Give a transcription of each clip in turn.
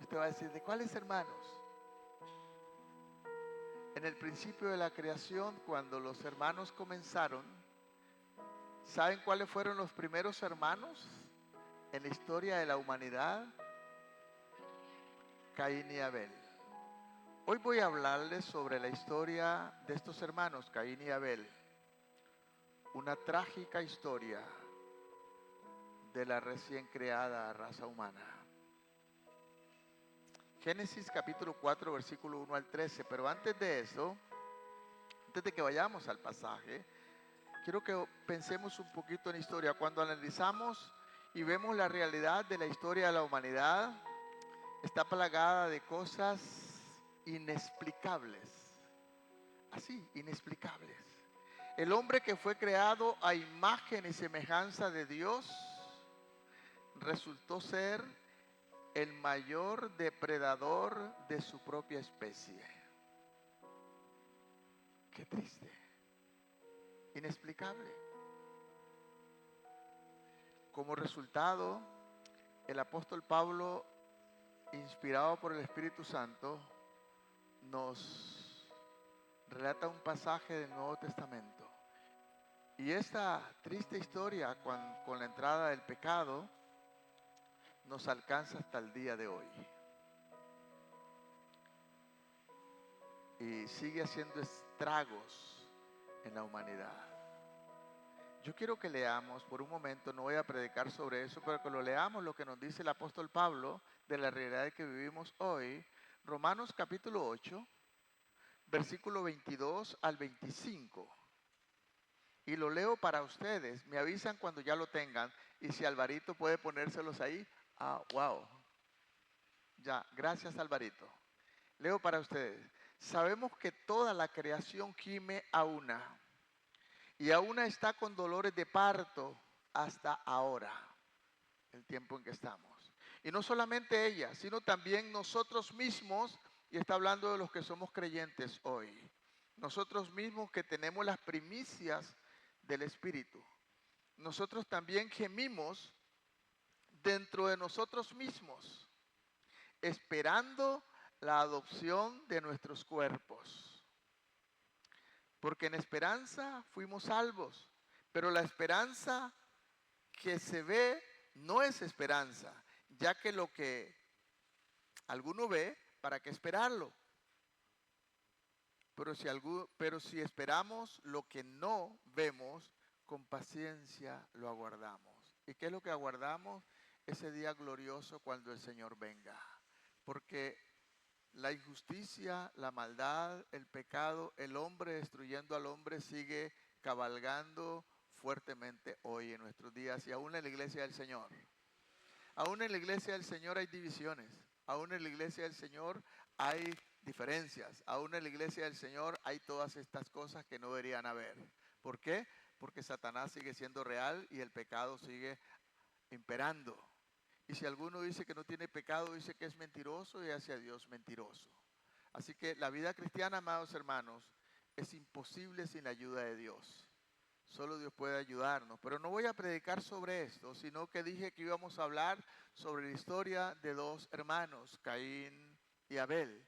Usted va a decir, ¿de cuáles hermanos? En el principio de la creación, cuando los hermanos comenzaron, ¿saben cuáles fueron los primeros hermanos en la historia de la humanidad? Caín y Abel. Hoy voy a hablarles sobre la historia de estos hermanos, Caín y Abel. Una trágica historia de la recién creada raza humana. Génesis capítulo 4, versículo 1 al 13. Pero antes de eso, antes de que vayamos al pasaje, quiero que pensemos un poquito en historia. Cuando analizamos y vemos la realidad de la historia de la humanidad, está plagada de cosas inexplicables. Así, inexplicables. El hombre que fue creado a imagen y semejanza de Dios resultó ser el mayor depredador de su propia especie. Qué triste. Inexplicable. Como resultado, el apóstol Pablo, inspirado por el Espíritu Santo, nos relata un pasaje del Nuevo Testamento. Y esta triste historia con la entrada del pecado nos alcanza hasta el día de hoy. Y sigue haciendo estragos en la humanidad. Yo quiero que leamos por un momento, no voy a predicar sobre eso, pero que lo leamos lo que nos dice el apóstol Pablo de la realidad que vivimos hoy. Romanos capítulo 8, versículo 22 al 25. Y lo leo para ustedes. Me avisan cuando ya lo tengan. Y si Alvarito puede ponérselos ahí. Ah, wow. Ya, gracias Alvarito. Leo para ustedes. Sabemos que toda la creación gime a una. Y a una está con dolores de parto hasta ahora. El tiempo en que estamos. Y no solamente ella, sino también nosotros mismos. Y está hablando de los que somos creyentes hoy. Nosotros mismos que tenemos las primicias del Espíritu. Nosotros también gemimos dentro de nosotros mismos, esperando la adopción de nuestros cuerpos. Porque en esperanza fuimos salvos, pero la esperanza que se ve no es esperanza, ya que lo que alguno ve, ¿para qué esperarlo? Pero si esperamos lo que no vemos, con paciencia lo aguardamos. ¿Y qué es lo que aguardamos? Ese día glorioso cuando el Señor venga. Porque la injusticia, la maldad, el pecado, el hombre destruyendo al hombre sigue cabalgando fuertemente hoy en nuestros días y aún en la iglesia del Señor. Aún en la iglesia del Señor hay divisiones. Aún en la iglesia del Señor hay diferencias. Aún en la iglesia del Señor hay todas estas cosas que no deberían haber. ¿Por qué? Porque Satanás sigue siendo real y el pecado sigue imperando. Y si alguno dice que no tiene pecado, dice que es mentiroso y hace a Dios mentiroso. Así que la vida cristiana, amados hermanos, es imposible sin la ayuda de Dios. Solo Dios puede ayudarnos. Pero no voy a predicar sobre esto, sino que dije que íbamos a hablar sobre la historia de dos hermanos, Caín y Abel.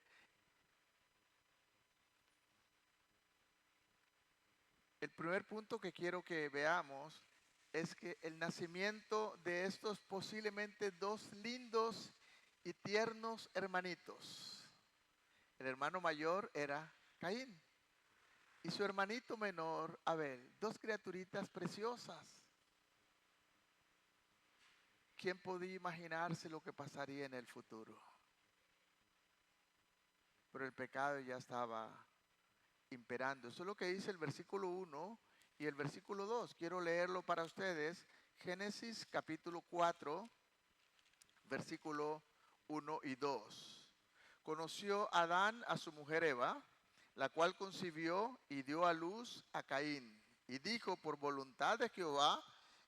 El primer punto que quiero que veamos es que el nacimiento de estos posiblemente dos lindos y tiernos hermanitos. El hermano mayor era Caín y su hermanito menor Abel, dos criaturitas preciosas. ¿Quién podía imaginarse lo que pasaría en el futuro? Pero el pecado ya estaba imperando. Eso es lo que dice el versículo 1 y el versículo 2. Quiero leerlo para ustedes. Génesis capítulo 4, versículo 1 y 2. Conoció Adán a su mujer Eva, la cual concibió y dio a luz a Caín. Y dijo, por voluntad de Jehová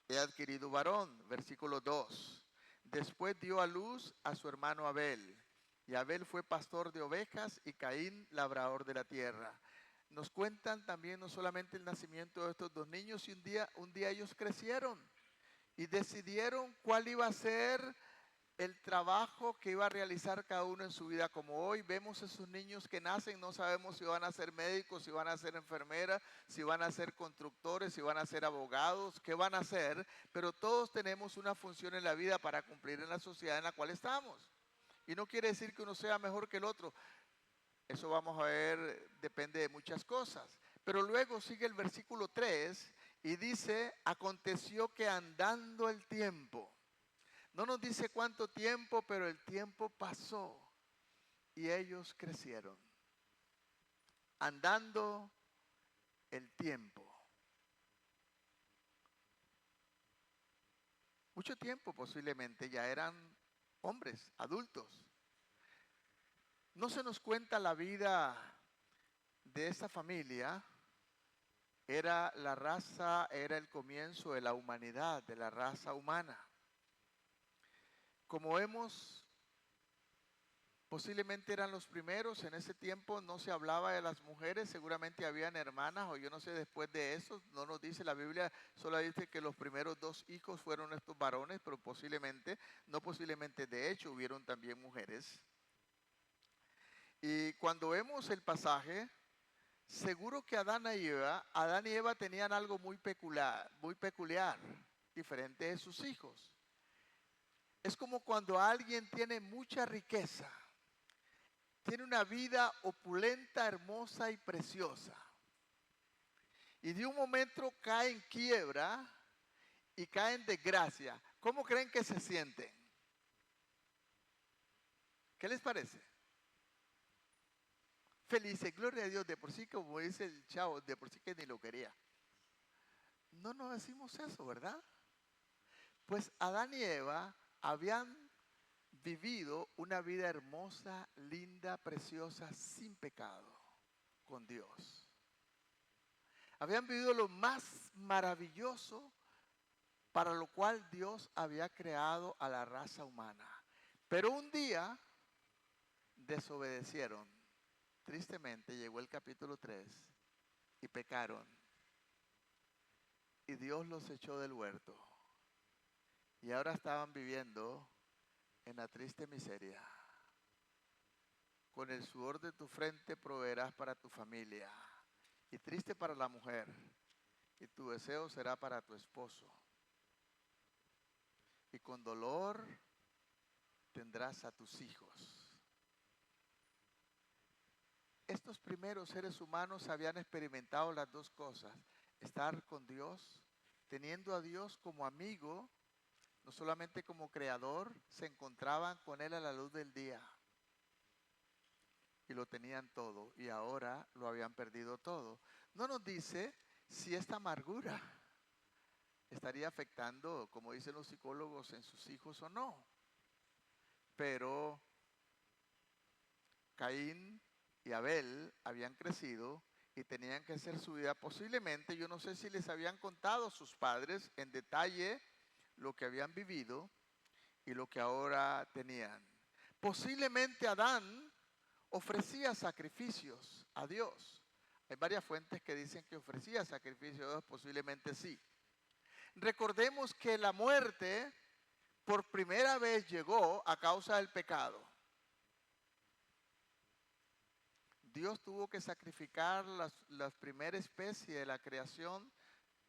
he adquirido varón. Versículo 2. Después dio a luz a su hermano Abel. Y Abel fue pastor de ovejas y Caín labrador de la tierra. Nos cuentan también no solamente el nacimiento de estos dos niños, y un día ellos crecieron y decidieron cuál iba a ser el trabajo que iba a realizar cada uno en su vida. Como hoy vemos esos niños que nacen, no sabemos si van a ser médicos, si van a ser enfermeras, si van a ser constructores, si van a ser abogados, qué van a hacer, pero todos tenemos una función en la vida para cumplir en la sociedad en la cual estamos. Y no quiere decir que uno sea mejor que el otro. Eso vamos a ver, depende de muchas cosas. Pero luego sigue el versículo 3 y dice, aconteció que andando el tiempo, no nos dice cuánto tiempo, pero el tiempo pasó y ellos crecieron. Andando el tiempo. Mucho tiempo posiblemente ya eran hombres, adultos. No se nos cuenta la vida de esta familia. Era la raza, era el comienzo de la humanidad, de la raza humana. Como vemos, posiblemente eran los primeros. En ese tiempo no se hablaba de las mujeres, seguramente habían hermanas, o yo no sé después de eso, no nos dice la Biblia, solo dice que los primeros 2 hijos fueron estos varones, pero posiblemente, no posiblemente, de hecho hubieron también mujeres. Y cuando vemos el pasaje, seguro que Adán y Eva tenían algo muy peculiar, diferente de sus hijos. Es como cuando alguien tiene mucha riqueza, tiene una vida opulenta, hermosa y preciosa. Y de un momento cae en quiebra y cae en desgracia. ¿Cómo creen que se sienten? ¿Qué les parece? Felices, gloria a Dios, de por sí, como dice el chavo, de por sí que ni lo quería. No nos decimos eso, ¿verdad? Pues Adán y Eva habían vivido una vida hermosa, linda, preciosa, sin pecado, con Dios. Habían vivido lo más maravilloso para lo cual Dios había creado a la raza humana. Pero un día desobedecieron. Tristemente llegó el capítulo 3 y pecaron. Y Dios los echó del huerto. Y ahora estaban viviendo en la triste miseria. Con el sudor de tu frente proveerás para tu familia. Y triste para la mujer. Y tu deseo será para tu esposo. Y con dolor tendrás a tus hijos. Estos primeros seres humanos habían experimentado las dos cosas. Estar con Dios, teniendo a Dios como amigo, no solamente como creador, se encontraban con Él a la luz del día. Y lo tenían todo y ahora lo habían perdido todo. No nos dice si esta amargura estaría afectando, como dicen los psicólogos, en sus hijos o no. Pero Caín y Abel habían crecido y tenían que hacer su vida. Posiblemente, yo no sé si les habían contado sus padres en detalle lo que habían vivido y lo que ahora tenían. Posiblemente Adán ofrecía sacrificios a Dios. Hay varias fuentes que dicen que ofrecía sacrificios a Dios, posiblemente sí. Recordemos que la muerte por primera vez llegó a causa del pecado. Dios tuvo que sacrificar la primera especie de la creación,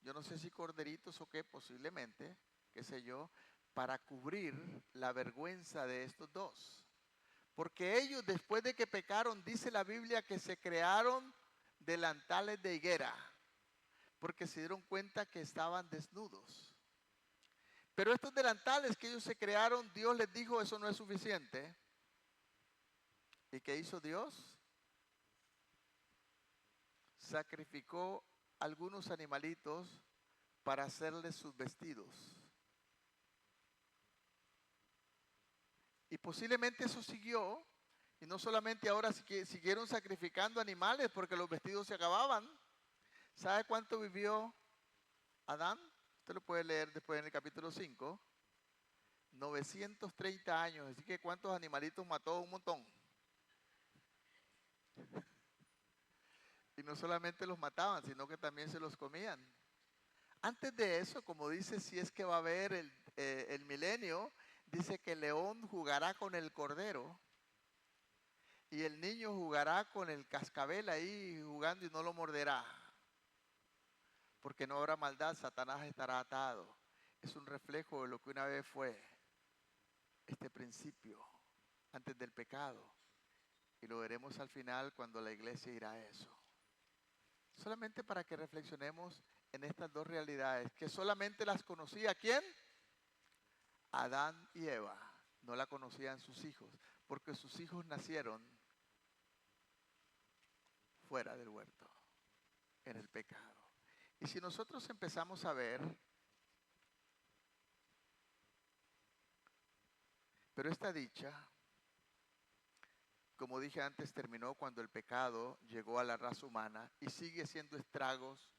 yo no sé si corderitos o qué, posiblemente, qué sé yo, para cubrir la vergüenza de estos dos. Porque ellos, después de que pecaron, dice la Biblia que se crearon delantales de higuera, porque se dieron cuenta que estaban desnudos. Pero estos delantales que ellos se crearon, Dios les dijo, eso no es suficiente. ¿Y qué hizo Dios? Sacrificó algunos animalitos para hacerles sus vestidos. Y posiblemente eso siguió, y no solamente ahora siguieron sacrificando animales porque los vestidos se acababan. ¿Sabe cuánto vivió Adán? Usted lo puede leer después en el capítulo 5. 930 años, así que ¿cuántos animalitos mató? Un montón. Y no solamente los mataban, sino que también se los comían. Antes de eso, como dice, si es que va a haber el milenio, dice que el león jugará con el cordero y el niño jugará con el cascabel ahí jugando y no lo morderá. Porque no habrá maldad, Satanás estará atado. Es un reflejo de lo que una vez fue este principio antes del pecado. Y lo veremos al final cuando la iglesia irá a eso. Solamente para que reflexionemos en estas dos realidades, que solamente las conocía ¿quién? Adán y Eva. No la conocían sus hijos, porque sus hijos nacieron fuera del huerto, en el pecado. Y si nosotros empezamos a ver, pero esta dicha, como dije antes, terminó cuando el pecado llegó a la raza humana y sigue haciendo estragos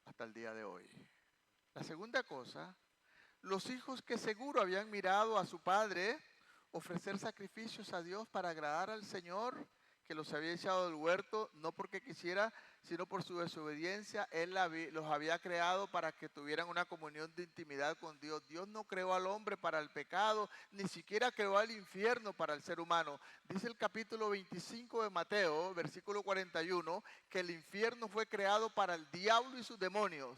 hasta el día de hoy. La segunda cosa, los hijos que seguro habían mirado a su padre ofrecer sacrificios a Dios para agradar al Señor, que los había echado del huerto, no porque quisiera, sino por su desobediencia. Él los había creado para que tuvieran una comunión de intimidad con Dios. Dios no creó al hombre para el pecado, ni siquiera creó al infierno para el ser humano. Dice el capítulo 25 de Mateo, versículo 41, que el infierno fue creado para el diablo y sus demonios.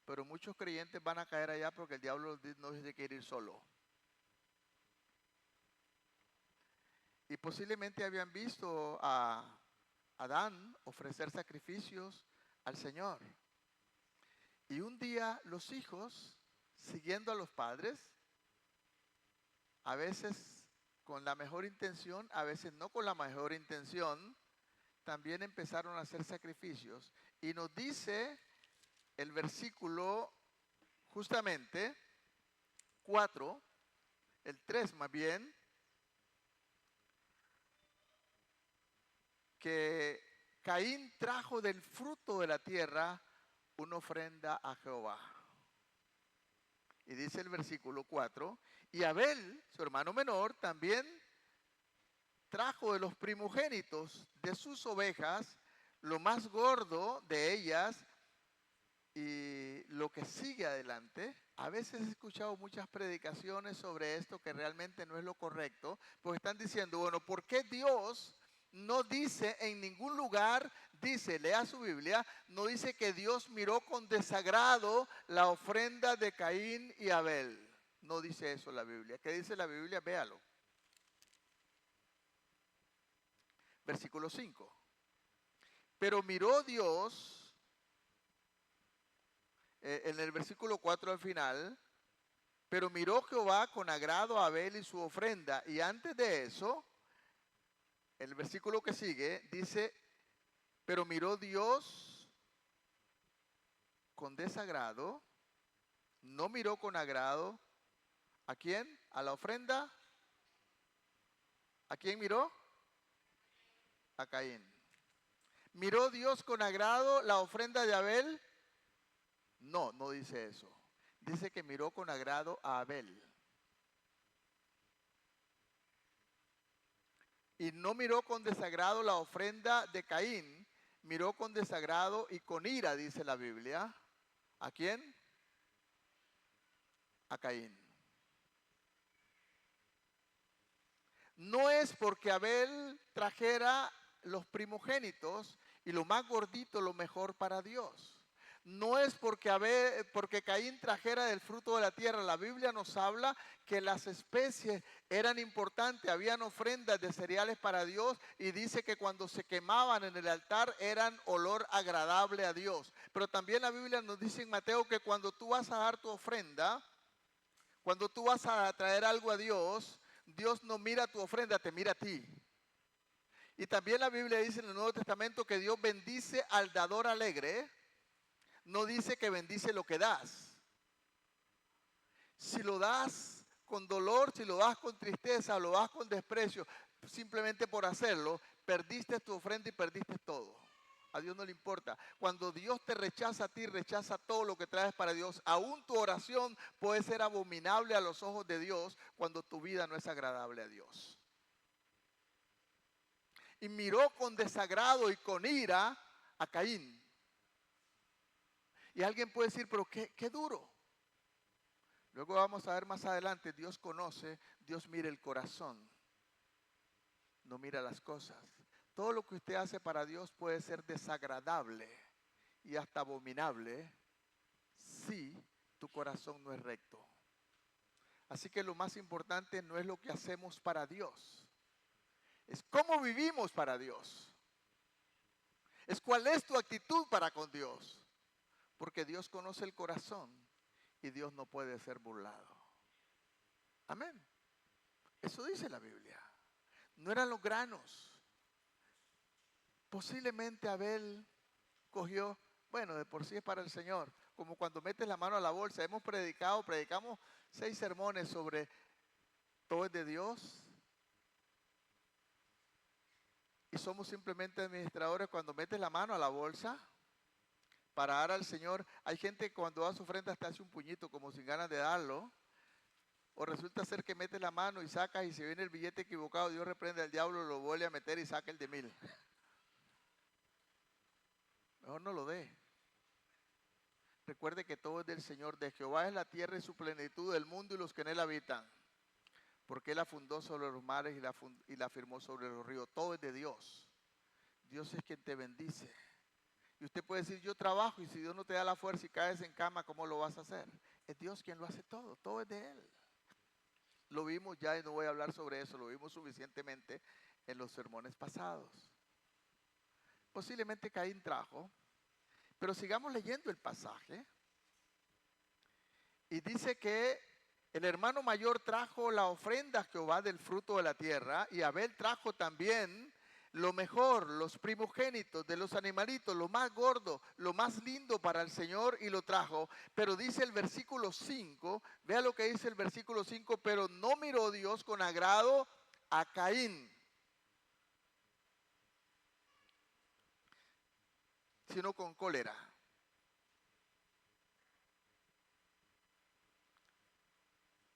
Pero muchos creyentes van a caer allá porque el diablo no se quiere ir solo. Y posiblemente habían visto a Adán ofrecer sacrificios al Señor. Y un día los hijos, siguiendo a los padres, a veces con la mejor intención, a veces no con la mejor intención, también empezaron a hacer sacrificios. Y nos dice el versículo justamente 4, el 3 más bien, que Caín trajo del fruto de la tierra una ofrenda a Jehová. Y dice el versículo 4, y Abel, su hermano menor, también trajo de los primogénitos de sus ovejas, lo más gordo de ellas, y lo que sigue adelante. A veces he escuchado muchas predicaciones sobre esto que realmente no es lo correcto, porque están diciendo, bueno, ¿por qué Dios no dice en ningún lugar, dice, lea su Biblia, no dice que Dios miró con desagrado la ofrenda de Caín y Abel? No dice eso la Biblia. ¿Qué dice la Biblia? Véalo. Versículo 5. Pero miró Dios, en el versículo 4 al final, pero miró Jehová con agrado a Abel y su ofrenda. Y antes de eso, el versículo que sigue dice, pero miró Dios con desagrado, no miró con agrado. ¿A quién? ¿A la ofrenda? ¿A quién miró? A Caín. ¿Miró Dios con agrado la ofrenda de Abel? No, no dice eso. Dice que miró con agrado a Abel. Y no miró con desagrado la ofrenda de Caín, miró con desagrado y con ira, dice la Biblia. ¿A quién? A Caín. No es porque Abel trajera los primogénitos y lo más gordito, lo mejor para Dios. No es porque Caín trajera del fruto de la tierra. La Biblia nos habla que las especies eran importantes. Habían ofrendas de cereales para Dios y dice que cuando se quemaban en el altar eran olor agradable a Dios. Pero también la Biblia nos dice en Mateo que cuando tú vas a dar tu ofrenda, cuando tú vas a traer algo a Dios, Dios no mira tu ofrenda, te mira a ti. Y también la Biblia dice en el Nuevo Testamento que Dios bendice al dador alegre. No dice que bendice lo que das. Si lo das con dolor, si lo das con tristeza, lo das con desprecio, simplemente por hacerlo, perdiste tu ofrenda y perdiste todo. A Dios no le importa. Cuando Dios te rechaza a ti, rechaza todo lo que traes para Dios. Aún tu oración puede ser abominable a los ojos de Dios cuando tu vida no es agradable a Dios. Y miró con desagrado y con ira a Caín. Y alguien puede decir, pero qué duro. Luego vamos a ver más adelante, Dios conoce, Dios mira el corazón, no mira las cosas. Todo lo que usted hace para Dios puede ser desagradable y hasta abominable si tu corazón no es recto. Así que lo más importante no es lo que hacemos para Dios, es cómo vivimos para Dios. Es cuál es tu actitud para con Dios. Porque Dios conoce el corazón y Dios no puede ser burlado. Amén. Eso dice la Biblia. No eran los granos. Posiblemente Abel cogió, bueno, de por sí es para el Señor. Como cuando metes la mano a la bolsa. Predicamos 6 sermones sobre todo es de Dios. Y somos simplemente administradores cuando metes la mano a la bolsa para dar al Señor. Hay gente que cuando da su ofrenda hasta hace un puñito como sin ganas de darlo. O resulta ser que metes la mano y sacas y si viene el billete equivocado, Dios reprende al diablo, lo vuelve a meter y saca el de 1000. Mejor no lo dé. Recuerde que todo es del Señor. De Jehová es la tierra y su plenitud, el mundo y los que en él habitan. Porque él la fundó sobre los mares y la firmó sobre los ríos. Todo es de Dios. Dios es quien te bendice. Y usted puede decir, yo trabajo y si Dios no te da la fuerza y caes en cama, ¿cómo lo vas a hacer? Es Dios quien lo hace todo. Todo es de él. Lo vimos ya y no voy a hablar sobre eso, lo vimos suficientemente en los sermones pasados. Posiblemente Caín trajo, pero sigamos leyendo el pasaje. Y dice que el hermano mayor trajo la ofrenda a Jehová del fruto de la tierra y Abel trajo también lo mejor, los primogénitos de los animalitos, lo más gordo, lo más lindo para el Señor y lo trajo. Pero dice el versículo 5, vea lo que dice el versículo 5, pero no miró Dios con agrado a Caín, sino con cólera.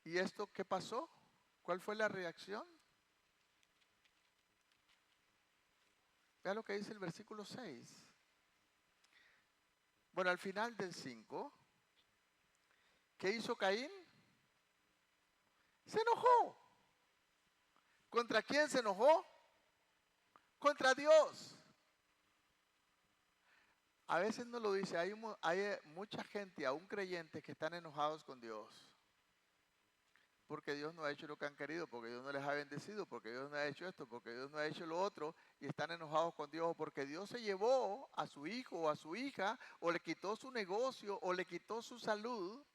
¿Y esto qué pasó? ¿Cuál fue la reacción? Vea lo que dice el versículo 6. Bueno, al final del 5, ¿qué hizo Caín? Se enojó. ¿Contra quién se enojó? Contra Dios. A veces no lo dice, hay mucha gente, aún creyentes, que están enojados con Dios. Porque Dios no ha hecho lo que han querido, porque Dios no les ha bendecido, porque Dios no ha hecho esto, porque Dios no ha hecho lo otro, y están enojados con Dios, porque Dios se llevó a su hijo o a su hija, o le quitó su negocio, o le quitó su salud.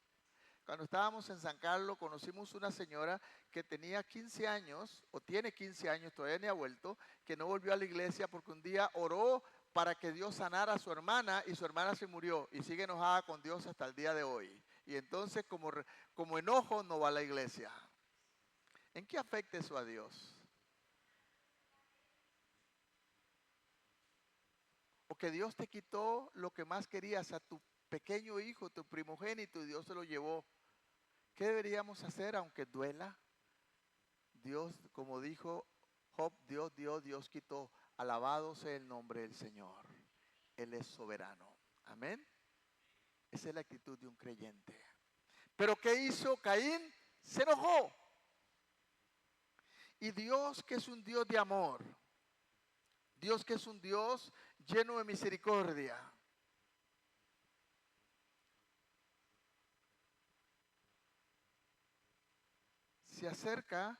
Cuando estábamos en San Carlos, conocimos una señora que tenía 15 años, o tiene 15 años, todavía ni ha vuelto, que no volvió a la iglesia porque un día oró para que Dios sanara a su hermana y su hermana se murió y sigue enojada con Dios hasta el día de hoy. Y entonces como enojo no va a la iglesia. ¿En qué afecta eso a Dios? O que Dios te quitó lo que más querías, a tu pequeño hijo, tu primogénito, y Dios se lo llevó. ¿Qué deberíamos hacer aunque duela? Dios, como dijo Job, Dios quitó. Alabado sea el nombre del Señor. Él es soberano. Amén. Esa es la actitud de un creyente. Pero ¿qué hizo Caín? Se enojó. Y Dios, que es un Dios de amor, Dios que es un Dios lleno de misericordia, se acerca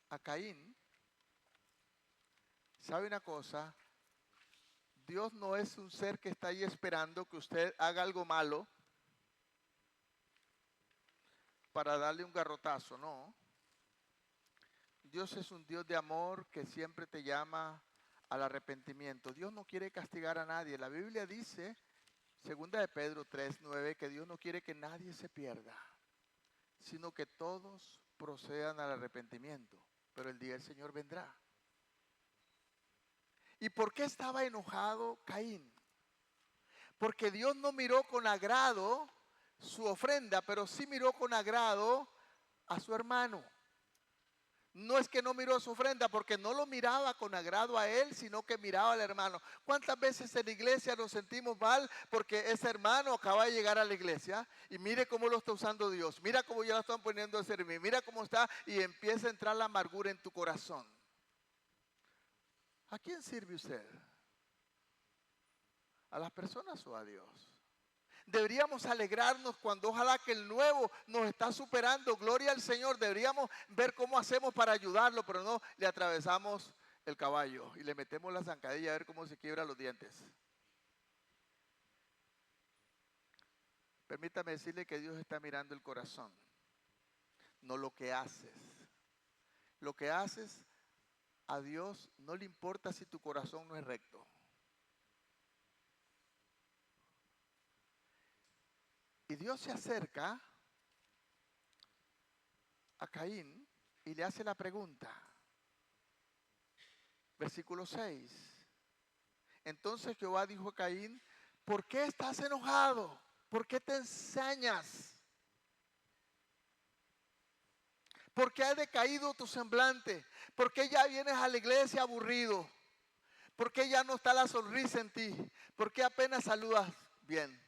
a Caín. ¿Sabe una cosa? Dios no es un ser que está ahí esperando que usted haga algo malo para darle un garrotazo, no. Dios es un Dios de amor que siempre te llama al arrepentimiento. Dios no quiere castigar a nadie. La Biblia dice, segunda de Pedro 3:9, que Dios no quiere que nadie se pierda, sino que todos procedan al arrepentimiento. Pero el día del Señor vendrá. ¿Y por qué estaba enojado Caín? Porque Dios no miró con agrado su ofrenda, pero sí miró con agrado a su hermano. No es que no miró su ofrenda, porque no lo miraba con agrado a él, sino que miraba al hermano. ¿Cuántas veces en la iglesia nos sentimos mal porque ese hermano acaba de llegar a la iglesia y mire cómo lo está usando Dios? Mira cómo ya lo están poniendo a servir. Mira cómo está, y empieza a entrar la amargura en tu corazón. ¿A quién sirve usted? ¿A las personas o a Dios? Deberíamos alegrarnos cuando ojalá que el nuevo nos está superando. Gloria al Señor. Deberíamos ver cómo hacemos para ayudarlo, pero no, le atravesamos el caballo y le metemos la zancadilla a ver cómo se quiebra los dientes. Permítame decirle que Dios está mirando el corazón, no lo que haces. Lo que haces, a Dios no le importa si tu corazón no es recto. Y Dios se acerca a Caín y le hace la pregunta. Versículo 6. Entonces Jehová dijo a Caín: ¿por qué estás enojado? ¿Por qué te ensañas? ¿Por qué ha decaído tu semblante? ¿Por qué ya vienes a la iglesia aburrido? ¿Por qué ya no está la sonrisa en ti? ¿Por qué apenas saludas bien?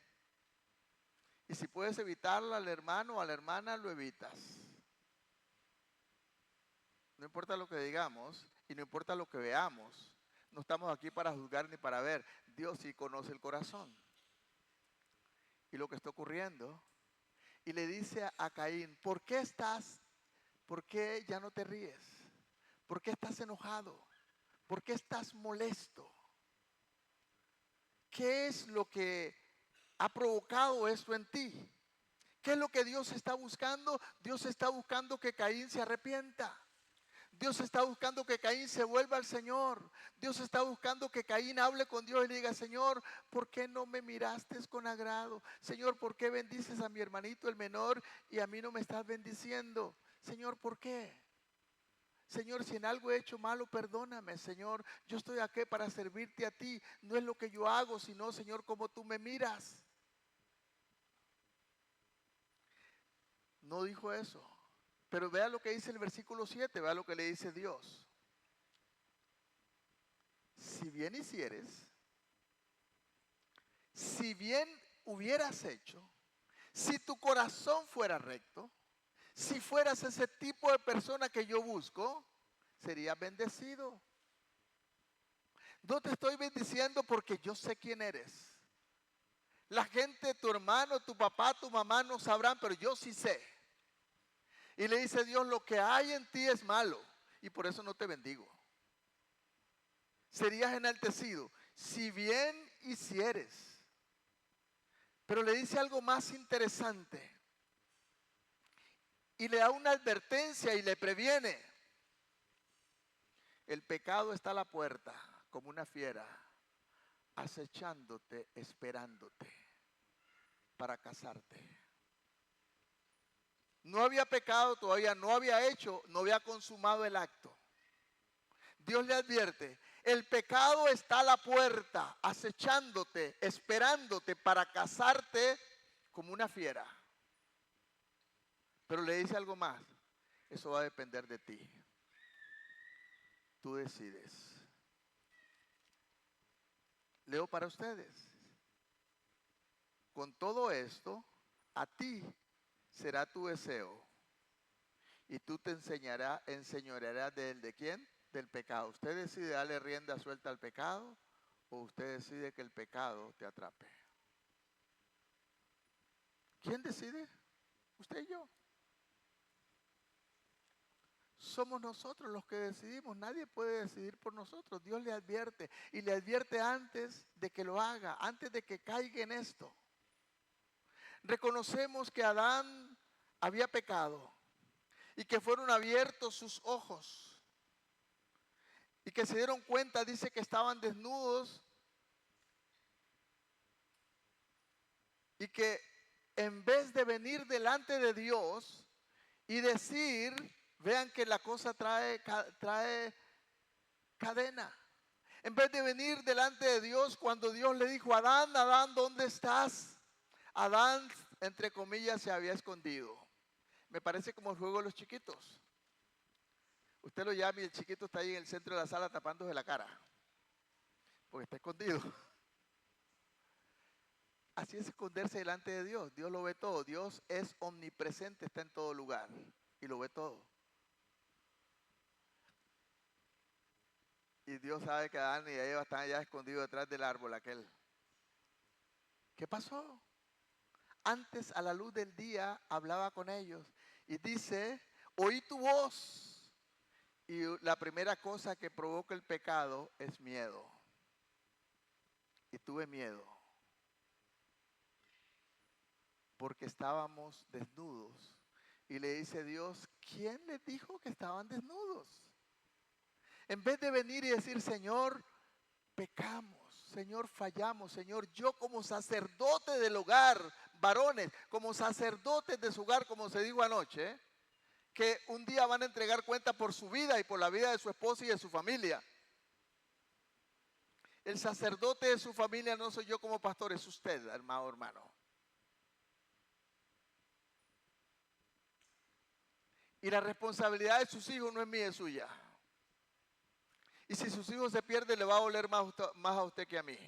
Y si puedes evitarla al hermano o a la hermana, lo evitas. No importa lo que digamos y no importa lo que veamos. No estamos aquí para juzgar ni para ver. Dios sí conoce el corazón y lo que está ocurriendo. Y le dice a Caín: ¿por qué ya no te ríes? ¿Por qué estás enojado? ¿Por qué estás molesto? ¿Qué es lo que ha provocado esto en ti? ¿Qué es lo que Dios está buscando? Dios está buscando que Caín se arrepienta. Dios está buscando que Caín se vuelva al Señor. Dios está buscando que Caín hable con Dios y le diga: Señor, ¿por qué no me miraste con agrado? Señor, ¿por qué bendices a mi hermanito el menor y a mí no me estás bendiciendo? Señor, ¿por qué? Señor, si en algo he hecho malo, perdóname, Señor. Yo estoy aquí para servirte a ti. No es lo que yo hago, sino, Señor, como tú me miras. No dijo eso. Pero vea lo que dice el versículo 7, vea lo que le dice Dios. Si bien hicieres, si bien hubieras hecho, si tu corazón fuera recto, si fueras ese tipo de persona que yo busco, serías bendecido. No te estoy bendiciendo porque yo sé quién eres. La gente, tu hermano, tu papá, tu mamá no sabrán, pero yo sí sé. Y le dice Dios: lo que hay en ti es malo y por eso no te bendigo. Serías enaltecido si bien hicieres. Pero le dice algo más interesante y le da una advertencia y le previene. El pecado está a la puerta como una fiera, acechándote, esperándote para casarte. No había pecado todavía, no había hecho, no había consumado el acto. Dios le advierte: el pecado está a la puerta, acechándote, esperándote para cazarte como una fiera. Pero le dice algo más: eso va a depender de ti. Tú decides. Leo para ustedes. Con todo esto, a ti será tu deseo y tú te enseñorearás ¿de quién? Del pecado. ¿Usted decide darle rienda suelta al pecado o usted decide que el pecado te atrape? ¿Quién decide? Usted y yo. Somos nosotros los que decidimos. Nadie puede decidir por nosotros. Dios le advierte y le advierte antes de que lo haga, antes de que caiga en esto. Reconocemos que Adán había pecado y que fueron abiertos sus ojos y que se dieron cuenta, dice, que estaban desnudos y que en vez de venir delante de Dios y decir, vean que la cosa trae cadena. En vez de venir delante de Dios, cuando Dios le dijo: Adán, Adán, ¿dónde estás? Adán, entre comillas, se había escondido. Me parece como el juego de los chiquitos. Usted lo llama y el chiquito está ahí en el centro de la sala tapándose la cara, porque está escondido. Así es esconderse delante de Dios. Dios lo ve todo. Dios es omnipresente, está en todo lugar y lo ve todo. Y Dios sabe que Adán y Eva están allá escondidos detrás del árbol aquel. ¿Qué pasó? Antes, a la luz del día, hablaba con ellos y dice, oí tu voz. Y la primera cosa que provoca el pecado es miedo. Y tuve miedo porque estábamos desnudos. Y le dice Dios, ¿quién les dijo que estaban desnudos? En vez de venir y decir, Señor, pecamos, Señor, fallamos, Señor, yo como sacerdote del hogar, varones, como sacerdotes de su hogar, como se dijo anoche, que un día van a entregar cuenta por su vida y por la vida de su esposa y de su familia. El sacerdote de su familia no soy yo como pastor, es usted, hermano. Y la responsabilidad de sus hijos no es mía, es suya. Y si sus hijos se pierden, le va a doler más a usted que a mí.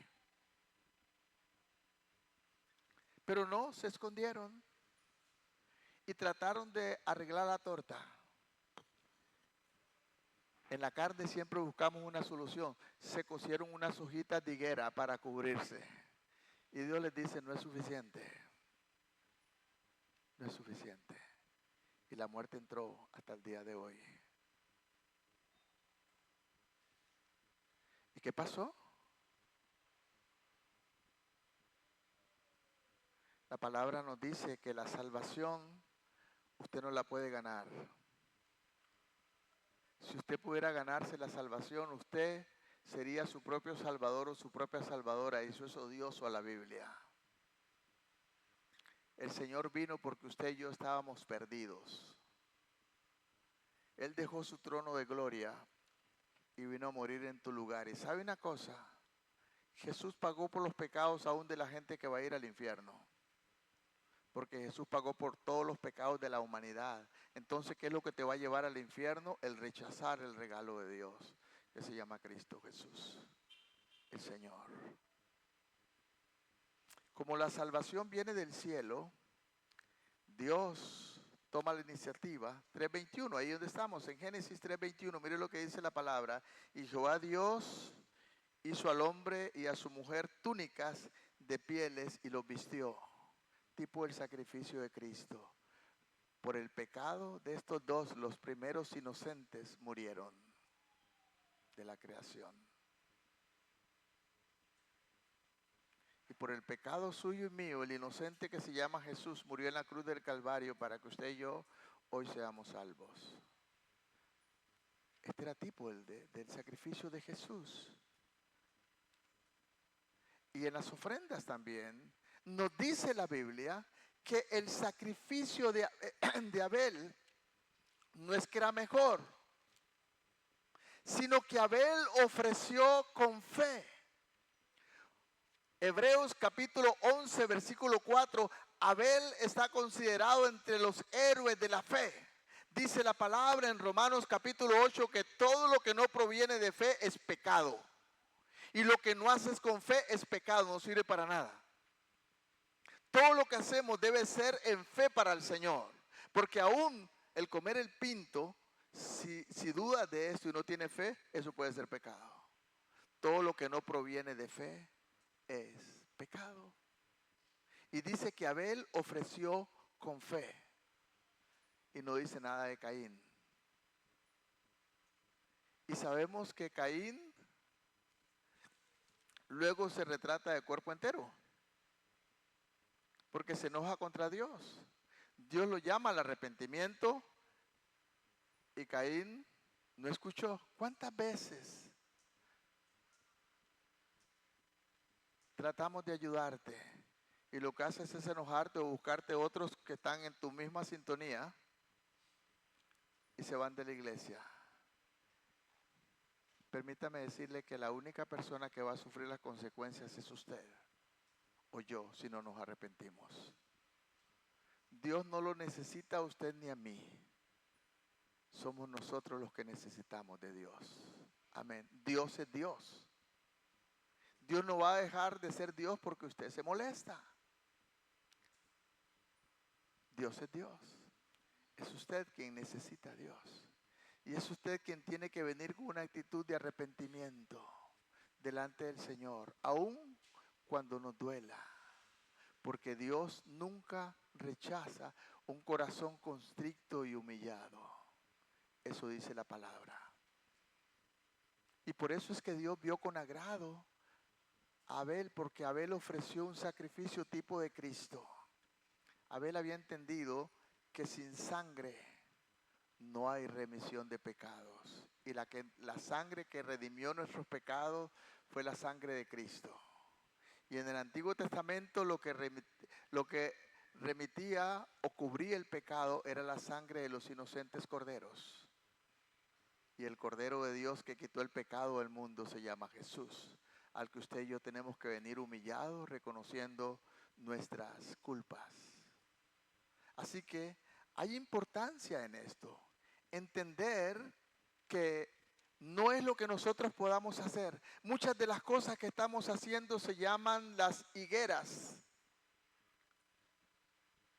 Pero no, se escondieron y trataron de arreglar la torta. En la carne siempre buscamos una solución. Se cosieron unas hojitas de higuera para cubrirse. Y Dios les dice, no es suficiente. No es suficiente. Y la muerte entró hasta el día de hoy. ¿Y qué pasó? La palabra nos dice que la salvación usted no la puede ganar. Si usted pudiera ganarse la salvación, usted sería su propio salvador o su propia salvadora. Y eso es odioso a la Biblia. El Señor vino porque usted y yo estábamos perdidos. Él dejó su trono de gloria y vino a morir en tu lugar. Y sabe una cosa, Jesús pagó por los pecados aún de la gente que va a ir al infierno. Porque Jesús pagó por todos los pecados de la humanidad. Entonces, ¿qué es lo que te va a llevar al infierno? El rechazar el regalo de Dios, que se llama Cristo Jesús, el Señor. Como la salvación viene del cielo, Dios toma la iniciativa. 3:21, ahí donde estamos, en Génesis 3:21, mire lo que dice la palabra. Y Jehová Dios hizo al hombre y a su mujer túnicas de pieles y los vistió. Tipo el sacrificio de Cristo. Por el pecado de estos dos, los primeros inocentes murieron de la creación. Y por el pecado suyo y mío, el inocente que se llama Jesús murió en la cruz del Calvario para que usted y yo hoy seamos salvos. Este era tipo del sacrificio de Jesús. Y en las ofrendas también nos dice la Biblia que el sacrificio de Abel no es que era mejor, sino que Abel ofreció con fe. Hebreos capítulo 11, versículo 4, Abel está considerado entre los héroes de la fe. Dice la palabra en Romanos capítulo 8 que todo lo que no proviene de fe es pecado. Y lo que no haces con fe es pecado, no sirve para nada. Todo lo que hacemos debe ser en fe para el Señor. Porque aún el comer el pinto, si dudas de esto y no tiene fe, eso puede ser pecado. Todo lo que no proviene de fe es pecado. Y dice que Abel ofreció con fe. Y no dice nada de Caín. Y sabemos que Caín luego se retrata de cuerpo entero. Porque se enoja contra Dios. Dios lo llama al arrepentimiento y Caín no escuchó. ¿Cuántas veces tratamos de ayudarte y lo que haces es enojarte o buscarte otros que están en tu misma sintonía y se van de la iglesia? Permítame decirle que la única persona que va a sufrir las consecuencias es usted o yo si no nos arrepentimos. Dios no lo necesita a usted ni a mí. somos nosotros los que necesitamos de Dios. Amén. Dios es Dios. Dios no va a dejar de ser Dios porque usted se molesta. Dios es Dios. Es usted quien necesita a Dios. Y es usted quien tiene que venir con una actitud de arrepentimiento delante del Señor, aun cuando nos duela. Porque Dios nunca rechaza un corazón constricto y humillado. Eso dice la palabra. Y por eso es que Dios vio con agrado a Abel, porque Abel ofreció un sacrificio tipo de Cristo. Abel había entendido que sin sangre no hay remisión de pecados. Y la sangre que redimió nuestros pecados fue la sangre de Cristo. Y en el Antiguo Testamento lo que remitía o cubría el pecado era la sangre de los inocentes corderos. Y el Cordero de Dios que quitó el pecado del mundo se llama Jesús, al que usted y yo tenemos que venir humillados, reconociendo nuestras culpas. Así que hay importancia en esto, entender que no es lo que nosotros podamos hacer. Muchas de las cosas que estamos haciendo se llaman las higueras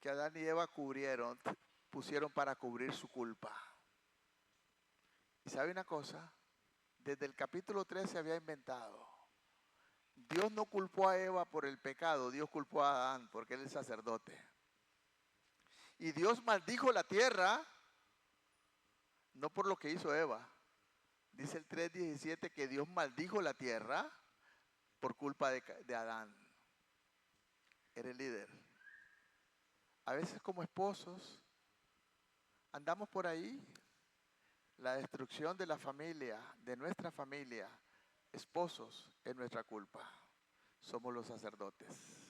que Adán y Eva pusieron para cubrir su culpa. Y sabe una cosa, desde el capítulo 3 se había inventado. Dios no culpó a Eva por el pecado, Dios culpó a Adán porque él es sacerdote. Y Dios maldijo la tierra, no por lo que hizo Eva. Dice el 3:17 que Dios maldijo la tierra por culpa de Adán. Era el líder. A veces como esposos andamos por ahí, la destrucción de la familia, de nuestra familia, esposos, es nuestra culpa. Somos los sacerdotes.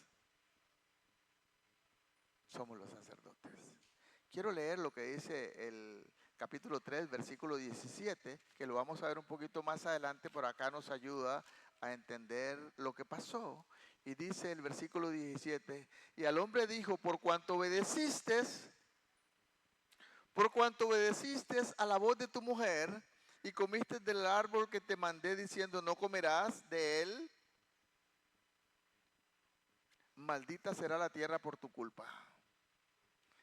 Somos los sacerdotes. Quiero leer lo que dice el capítulo 3, versículo 17, que lo vamos a ver un poquito más adelante, por acá nos ayuda a entender lo que pasó. Y dice el versículo 17, y al hombre dijo, por cuanto obedeciste a la voz de tu mujer y comiste del árbol que te mandé diciendo, no comerás de él, maldita será la tierra por tu culpa.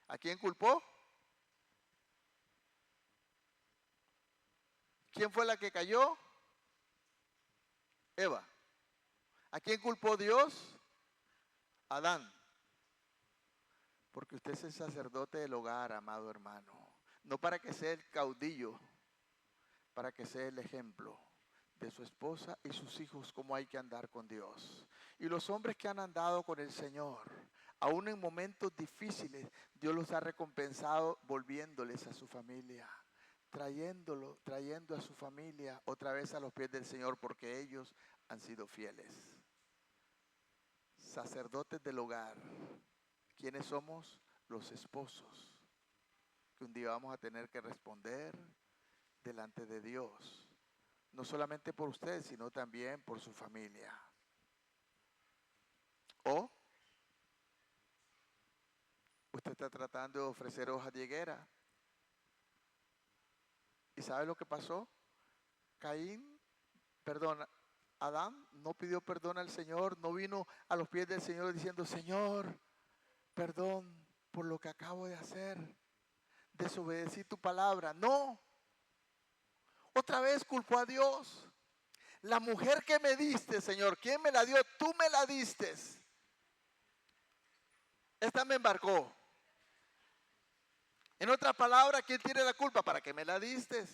¿A quién culpó? ¿Quién fue la que cayó? Eva. ¿A quién culpó Dios? Adán. Porque usted es el sacerdote del hogar, amado hermano. No para que sea el caudillo, para que sea el ejemplo de su esposa y sus hijos cómo hay que andar con Dios. Y los hombres que han andado con el Señor, aún en momentos difíciles, Dios los ha recompensado volviéndoles a su familia, trayendo a su familia otra vez a los pies del Señor, porque ellos han sido fieles. Sacerdotes del hogar. ¿Quiénes somos? Los esposos, que un día vamos a tener que responder delante de Dios, no solamente por usted, sino también por su familia. O usted está tratando de ofrecer hojas de higuera. ¿Y sabe lo que pasó? Adán no pidió perdón al Señor, no vino a los pies del Señor diciendo, Señor, perdón por lo que acabo de hacer, desobedecí tu palabra. No, otra vez culpó a Dios. La mujer que me diste, Señor, ¿quién me la dio? Tú me la diste. Esta me embarcó. En otras palabras, ¿quién tiene la culpa? ¿Para qué me la diste?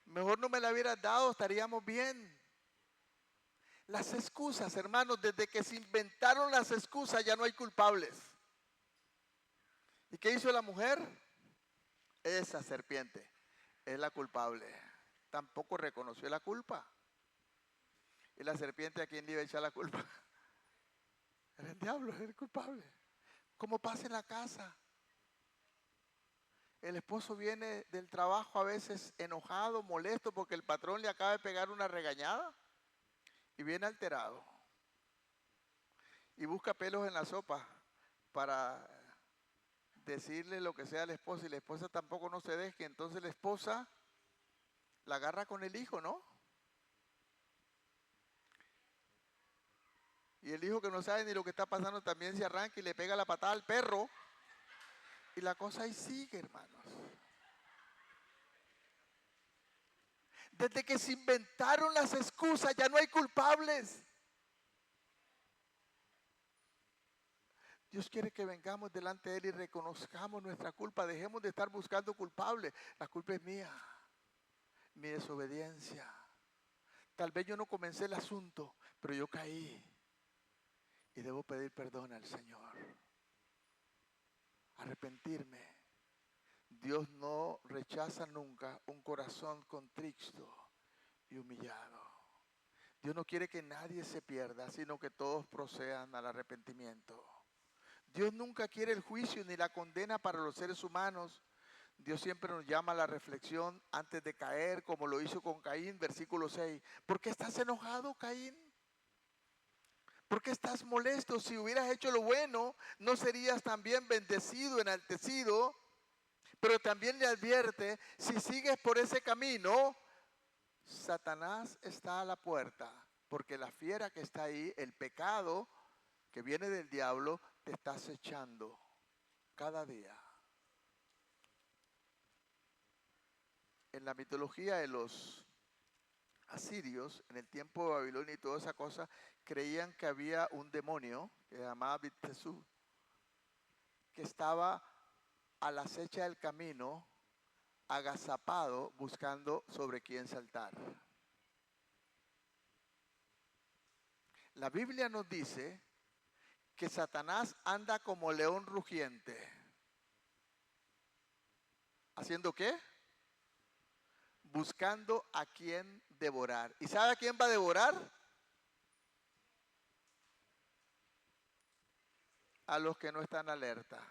Mejor no me la hubieras dado, estaríamos bien. Las excusas, hermanos, desde que se inventaron las excusas ya no hay culpables. ¿Y qué hizo la mujer? Esa serpiente es la culpable. Tampoco reconoció la culpa. ¿Y la serpiente a quién le iba a echar la culpa? Era el diablo, es el culpable. ¿Cómo pasa en la casa? El esposo viene del trabajo a veces enojado, molesto porque el patrón le acaba de pegar una regañada y viene alterado. Y busca pelos en la sopa para decirle lo que sea a la esposa y la esposa tampoco no se deje, entonces la esposa la agarra con el hijo, ¿no? Y el hijo que no sabe ni lo que está pasando también se arranca y le pega la patada al perro. Y la cosa ahí sigue, hermanos. Desde que se inventaron las excusas ya no hay culpables. Dios quiere que vengamos delante de Él y reconozcamos nuestra culpa. Dejemos de estar buscando culpables. La culpa es mía, mi desobediencia. Tal vez yo no comencé el asunto, pero yo caí. Y debo pedir perdón al Señor. Arrepentirme. Dios no rechaza nunca un corazón contrito y humillado. Dios no quiere que nadie se pierda, sino que todos procedan al arrepentimiento. Dios nunca quiere el juicio ni la condena para los seres humanos. Dios siempre nos llama a la reflexión antes de caer, como lo hizo con Caín, versículo 6. ¿Por qué estás enojado, Caín? ¿Por qué estás molesto? Si hubieras hecho lo bueno, ¿no serías también bendecido, enaltecido? Pero también le advierte, si sigues por ese camino, Satanás está a la puerta, porque la fiera que está ahí, el pecado que viene del diablo, te está acechando cada día. En la mitología de los asirios, en el tiempo de Babilonia y toda esa cosa, creían que había un demonio que se llamaba Bitzesú, que estaba a la acecha del camino, agazapado, buscando sobre quién saltar. La Biblia nos dice que Satanás anda como león rugiente. ¿Haciendo qué? Buscando a quién devorar. ¿Y sabe a quién va a devorar? A los que no están alerta.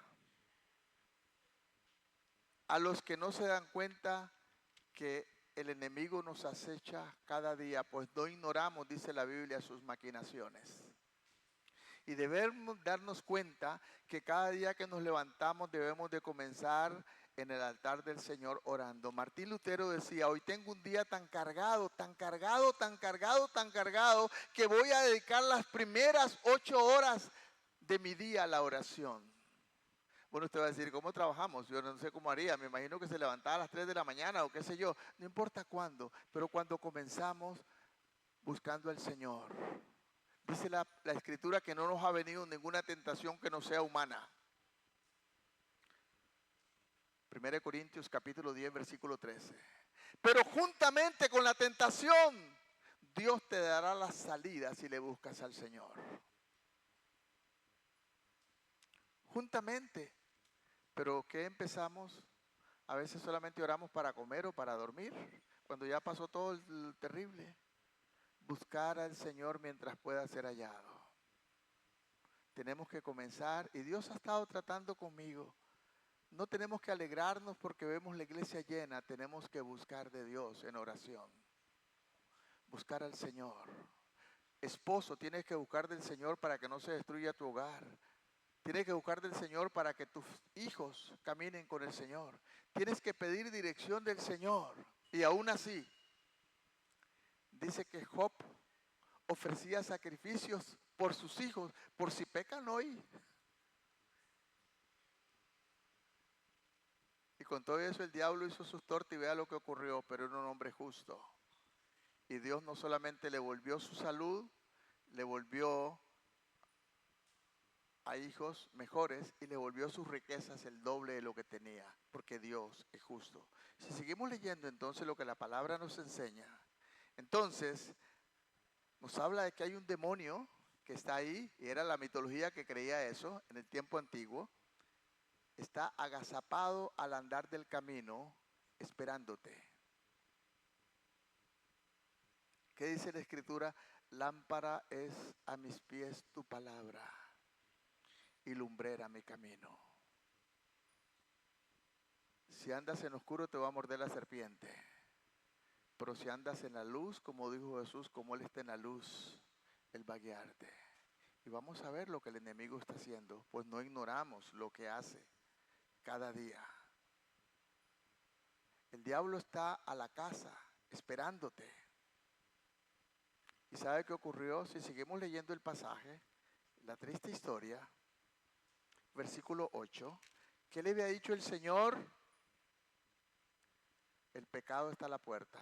A los que no se dan cuenta que el enemigo nos acecha cada día, pues no ignoramos, dice la Biblia, sus maquinaciones. Y debemos darnos cuenta que cada día que nos levantamos debemos de comenzar en el altar del Señor orando. Martín Lutero decía, hoy tengo un día tan cargado, tan cargado, tan cargado, tan cargado, que voy a dedicar las primeras 8 horas de mi día a la oración. Bueno, usted va a decir, ¿cómo trabajamos? Yo no sé cómo haría, me imagino que se levantaba a las 3 de la mañana o qué sé yo, no importa cuándo, pero cuando comenzamos buscando al Señor. Dice la Escritura que no nos ha venido ninguna tentación que no sea humana. 1 Corintios capítulo 10, versículo 13. Pero juntamente con la tentación, Dios te dará la salida si le buscas al Señor. Juntamente. Pero ¿qué empezamos? A veces solamente oramos para comer o para dormir, cuando ya pasó todo el terrible. Buscar al Señor mientras pueda ser hallado. Tenemos que comenzar, y Dios ha estado tratando conmigo. No tenemos que alegrarnos porque vemos la iglesia llena, tenemos que buscar de Dios en oración. Buscar al Señor. Esposo, tienes que buscar del Señor para que no se destruya tu hogar. Tienes que buscar del Señor para que tus hijos caminen con el Señor. Tienes que pedir dirección del Señor. Y aún así, dice que Job ofrecía sacrificios por sus hijos, por si pecan hoy. Y con todo eso el diablo hizo sus tortas y vea lo que ocurrió, pero era un hombre justo. Y Dios no solamente le volvió su salud, le volvió a hijos mejores y le volvió sus riquezas el doble de lo que tenía, porque Dios es justo. Si seguimos leyendo entonces lo que la palabra nos enseña, entonces nos habla de que hay un demonio que está ahí, y era la mitología que creía eso en el tiempo antiguo, está agazapado al andar del camino esperándote. ¿Qué dice la Escritura? Lámpara es a mis pies tu palabra y lumbrera mi camino. Si andas en oscuro te va a morder la serpiente, pero si andas en la luz, como dijo Jesús, como Él está en la luz, Él va a guiarte. Y vamos a ver lo que el enemigo está haciendo, pues no ignoramos lo que hace. cada día. El diablo está a la casa esperándote. ¿Y sabe qué ocurrió? Si seguimos leyendo el pasaje, la triste historia, versículo 8, ¿qué le había dicho el Señor? El pecado está a la puerta,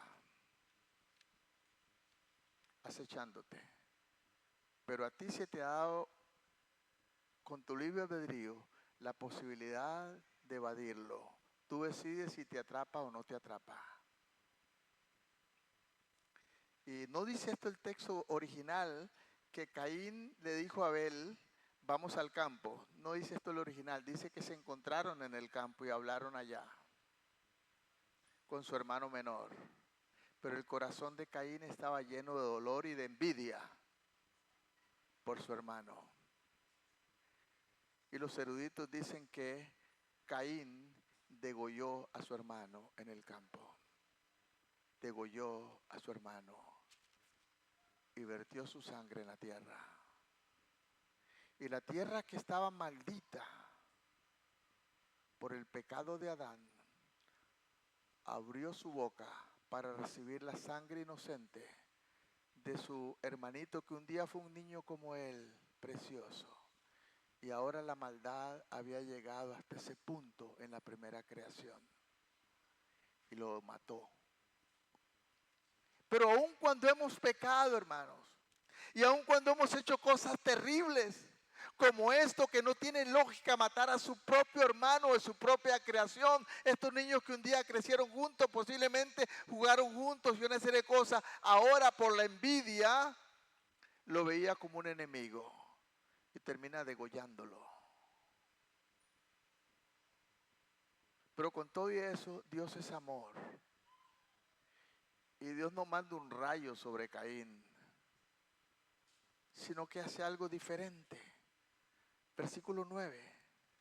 acechándote. Pero a ti se te ha dado, con tu libre albedrío, la posibilidad de evadirlo. Tú decides si te atrapa o no te atrapa. Y no dice esto el texto original, que Caín le dijo a Abel, vamos al campo. No dice esto el original, dice que se encontraron en el campo y hablaron allá con su hermano menor. Pero el corazón de Caín estaba lleno de dolor y de envidia por su hermano. Y los eruditos dicen que Caín degolló a su hermano en el campo. Degolló a su hermano y vertió su sangre en la tierra. Y la tierra que estaba maldita por el pecado de Adán, abrió su boca para recibir la sangre inocente de su hermanito que un día fue un niño como él, precioso. Y ahora la maldad había llegado hasta ese punto en la primera creación. Y lo mató. Pero aun cuando hemos pecado, hermanos, y aun cuando hemos hecho cosas terribles, como esto que no tiene lógica, matar a su propio hermano de su propia creación, estos niños que un día crecieron juntos, posiblemente jugaron juntos y una serie de cosas, ahora por la envidia lo veía como un enemigo y termina degollándolo. Pero con todo y eso, Dios es amor. Y Dios no manda un rayo sobre Caín, sino que hace algo diferente. Versículo 9,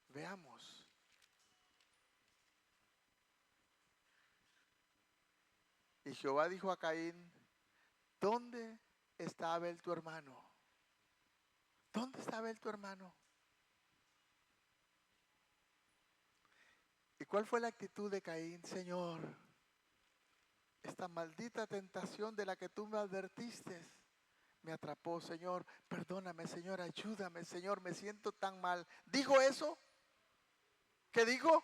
veamos. Y Jehová dijo a Caín, ¿dónde está Abel tu hermano? ¿Dónde está Abel tu hermano? ¿Y cuál fue la actitud de Caín? Señor, esta maldita tentación de la que tú me advertiste me atrapó, Señor. Perdóname, Señor, ayúdame, Señor, me siento tan mal. ¿Dijo eso? ¿Qué dijo?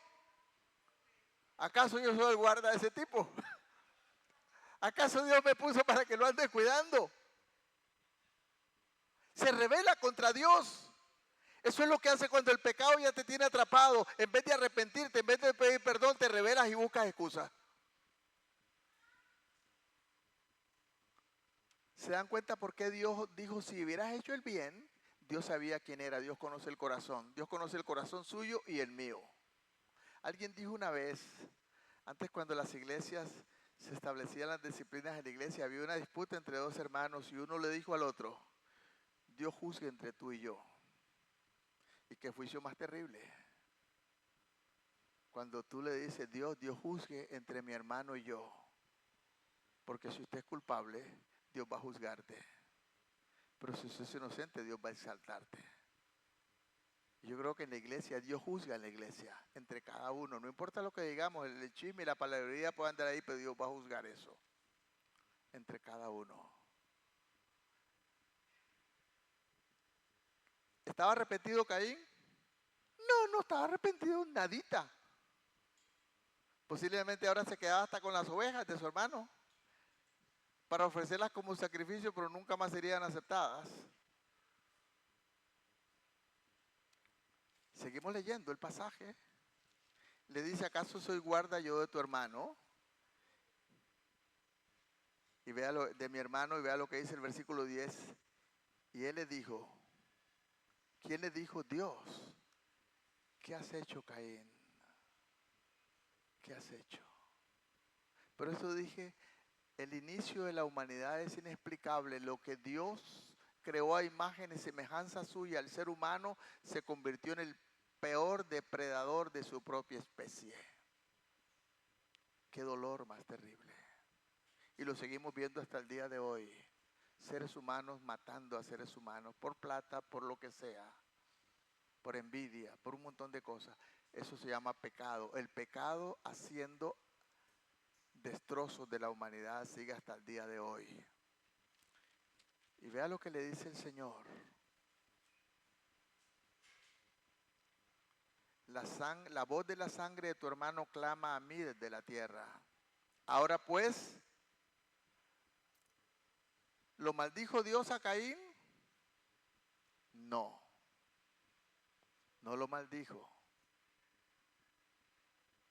¿Acaso yo soy el guarda de ese tipo? ¿Acaso Dios me puso para que lo ande cuidando? Se rebela contra Dios. Eso es lo que hace cuando el pecado ya te tiene atrapado. En vez de arrepentirte, en vez de pedir perdón, te rebelas y buscas excusas. ¿Se dan cuenta por qué Dios dijo, si hubieras hecho el bien? Dios sabía quién era, Dios conoce el corazón. Dios conoce el corazón suyo y el mío. Alguien dijo una vez, antes cuando las iglesias se establecían las disciplinas en la iglesia, había una disputa entre dos hermanos y uno le dijo al otro, Dios juzgue entre tú y yo. Y qué juicio más terrible. Cuando tú le dices, Dios juzgue entre mi hermano y yo. Porque si usted es culpable, Dios va a juzgarte. Pero si usted es inocente, Dios va a exaltarte. Yo creo que en la iglesia, Dios juzga en la iglesia, entre cada uno. No importa lo que digamos, el chisme y la palabrería pueden andar ahí, pero Dios va a juzgar eso. Entre cada uno. ¿Estaba arrepentido Caín? No estaba arrepentido nadita. Posiblemente ahora se quedaba hasta con las ovejas de su hermano para ofrecerlas como sacrificio, pero nunca más serían aceptadas. Seguimos leyendo el pasaje. Le dice, ¿acaso soy guarda yo de tu hermano? Y vea lo de mi hermano y vea lo que dice el versículo 10. Y él le dijo, ¿quién le dijo? Dios. ¿Qué has hecho, Caín? ¿Qué has hecho? Por eso dije, el inicio de la humanidad es inexplicable. Lo que Dios creó a imagen y semejanza suya, el ser humano se convirtió en el peor depredador de su propia especie. Qué dolor más terrible. Y lo seguimos viendo hasta el día de hoy. Seres humanos matando a seres humanos por plata, por lo que sea, por envidia, por un montón de cosas. Eso se llama pecado. El pecado haciendo destrozos de la humanidad sigue hasta el día de hoy. Y vea lo que le dice el Señor. La voz de la sangre de tu hermano clama a mí desde la tierra. Ahora pues, ¿lo maldijo Dios a Caín? No, no lo maldijo.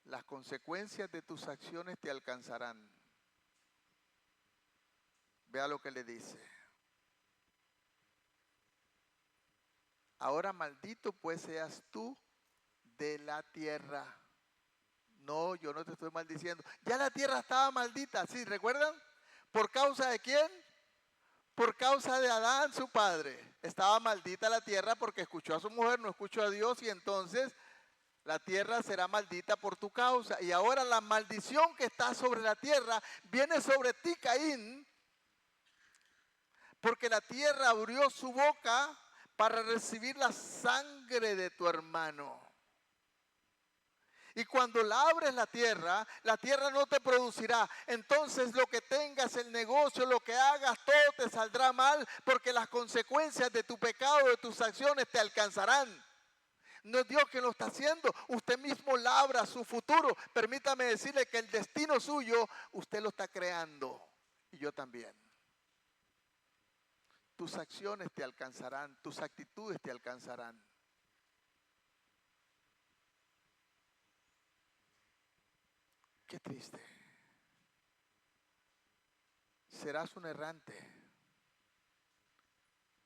Las consecuencias de tus acciones te alcanzarán. Vea lo que le dice. Ahora maldito pues seas tú de la tierra. No, yo no te estoy maldiciendo. Ya la tierra estaba maldita, ¿sí? ¿Recuerdan? ¿Por causa de quién? Por causa de Adán, su padre. Estaba maldita la tierra porque escuchó a su mujer, no escuchó a Dios, y entonces la tierra será maldita por tu causa. Y ahora la maldición que está sobre la tierra viene sobre ti, Caín, porque la tierra abrió su boca para recibir la sangre de tu hermano. Y cuando la abres la tierra no te producirá. Entonces lo que tengas, el negocio, lo que hagas, todo te saldrá mal, porque las consecuencias de tu pecado, de tus acciones te alcanzarán. No es Dios quien lo está haciendo, usted mismo labra su futuro. Permítame decirle que el destino suyo, usted lo está creando. Y yo también. Tus acciones te alcanzarán, tus actitudes te alcanzarán. Qué triste. Serás un errante.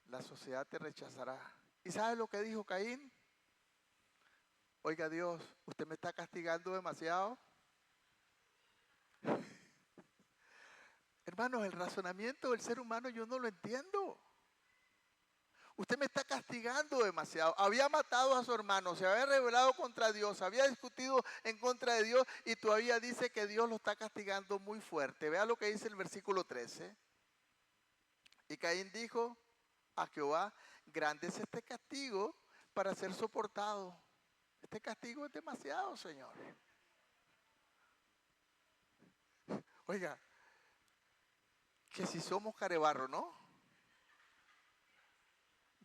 La sociedad te rechazará. ¿Y sabe lo que dijo Caín? Oiga Dios, usted me está castigando demasiado. Hermanos, el razonamiento del ser humano yo no lo entiendo. Usted me está castigando demasiado. Había matado a su hermano, se había rebelado contra Dios, había discutido en contra de Dios y todavía dice que Dios lo está castigando muy fuerte. Vea lo que dice el versículo 13. Y Caín dijo a Jehová, grande es este castigo para ser soportado. Este castigo es demasiado, Señor. Oiga, que si somos carebarro, ¿no?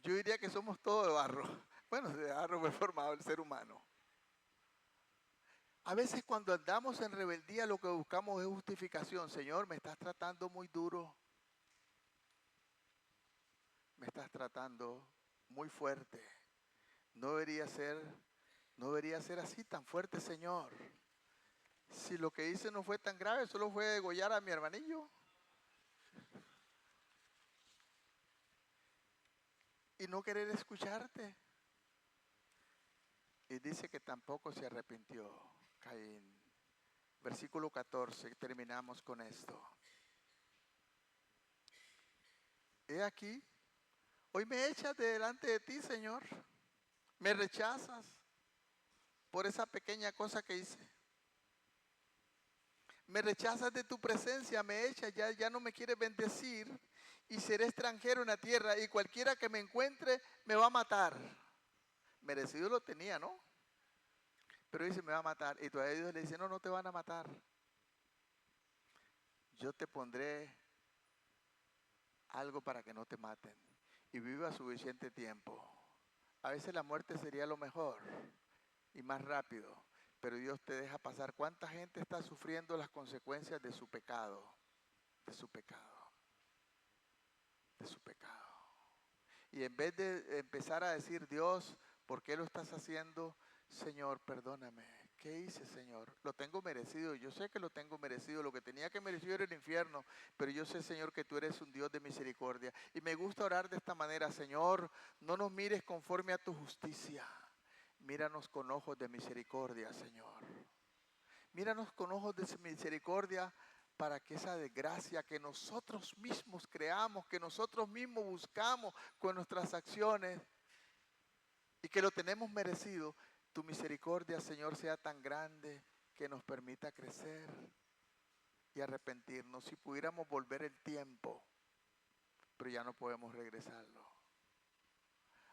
Yo diría que somos todos de barro. Bueno, de barro fue formado el ser humano. A veces cuando andamos en rebeldía lo que buscamos es justificación. Señor, me estás tratando muy duro. Me estás tratando muy fuerte. No debería ser así tan fuerte, Señor. Si lo que hice no fue tan grave, solo fue degollar a mi hermanillo. Y no querer escucharte. Y dice que tampoco se arrepintió Caín. Versículo 14, terminamos con esto. He aquí, hoy me echas de delante de ti, Señor. Me rechazas por esa pequeña cosa que hice. Me rechazas de tu presencia, me echas, ya no me quieres bendecir y seré extranjero en la tierra y cualquiera que me encuentre me va a matar. Merecido lo tenía, ¿no? Pero dice, me va a matar. Y todavía Dios le dice, no, no te van a matar. Yo te pondré algo para que no te maten y viva suficiente tiempo. A veces la muerte sería lo mejor y más rápido, pero Dios te deja pasar. ¿Cuánta gente está sufriendo las consecuencias de su pecado? De su pecado. De su pecado. Y en vez de empezar a decir, Dios, ¿por qué lo estás haciendo? Señor, perdóname. ¿Qué hice, Señor? Lo tengo merecido. Yo sé que lo tengo merecido. Lo que tenía que merecer era el infierno. Pero yo sé, Señor, que tú eres un Dios de misericordia. Y me gusta orar de esta manera. Señor, no nos mires conforme a tu justicia. Míranos con ojos de misericordia, Señor. Míranos con ojos de misericordia para que esa desgracia que nosotros mismos creamos, que nosotros mismos buscamos con nuestras acciones y que lo tenemos merecido, tu misericordia, Señor, sea tan grande que nos permita crecer y arrepentirnos. Si pudiéramos volver el tiempo, pero ya no podemos regresarlo.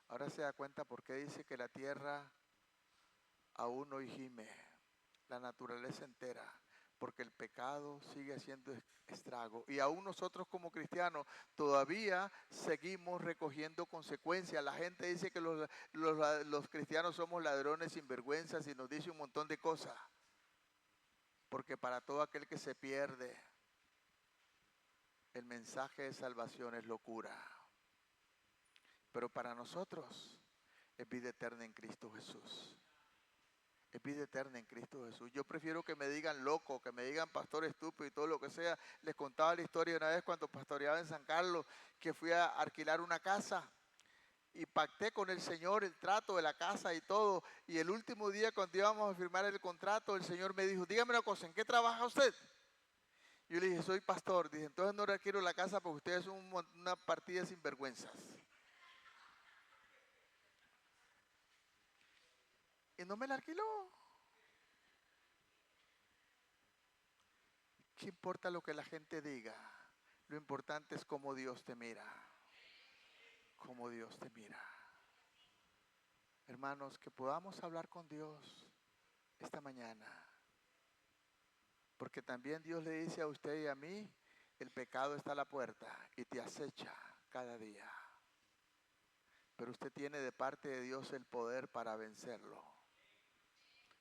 Ahora se da cuenta por qué dice que la tierra aún hoy gime la naturaleza entera, porque el pecado sigue haciendo estrago. Y aún nosotros como cristianos todavía seguimos recogiendo consecuencias. La gente dice que los cristianos somos ladrones sinvergüenzas y nos dice un montón de cosas. Porque para todo aquel que se pierde, el mensaje de salvación es locura. Pero para nosotros es vida eterna en Cristo Jesús. Es vida eterna en Cristo Jesús. Yo prefiero que me digan loco, que me digan pastor estúpido y todo lo que sea. Les contaba la historia una vez cuando pastoreaba en San Carlos, que fui a alquilar una casa y pacté con el Señor el trato de la casa y todo. Y el último día cuando íbamos a firmar el contrato, el Señor me dijo, dígame una cosa, ¿en qué trabaja usted? Yo le dije, soy pastor. Dije, entonces no requiero la casa porque ustedes son una partida de sinvergüenzas. Y no me la alquiló. ¿Qué importa lo que la gente diga? Lo importante es cómo Dios te mira. Cómo Dios te mira. Hermanos, que podamos hablar con Dios esta mañana. Porque también Dios le dice a usted y a mí, el pecado está a la puerta y te acecha cada día. Pero usted tiene de parte de Dios el poder para vencerlo.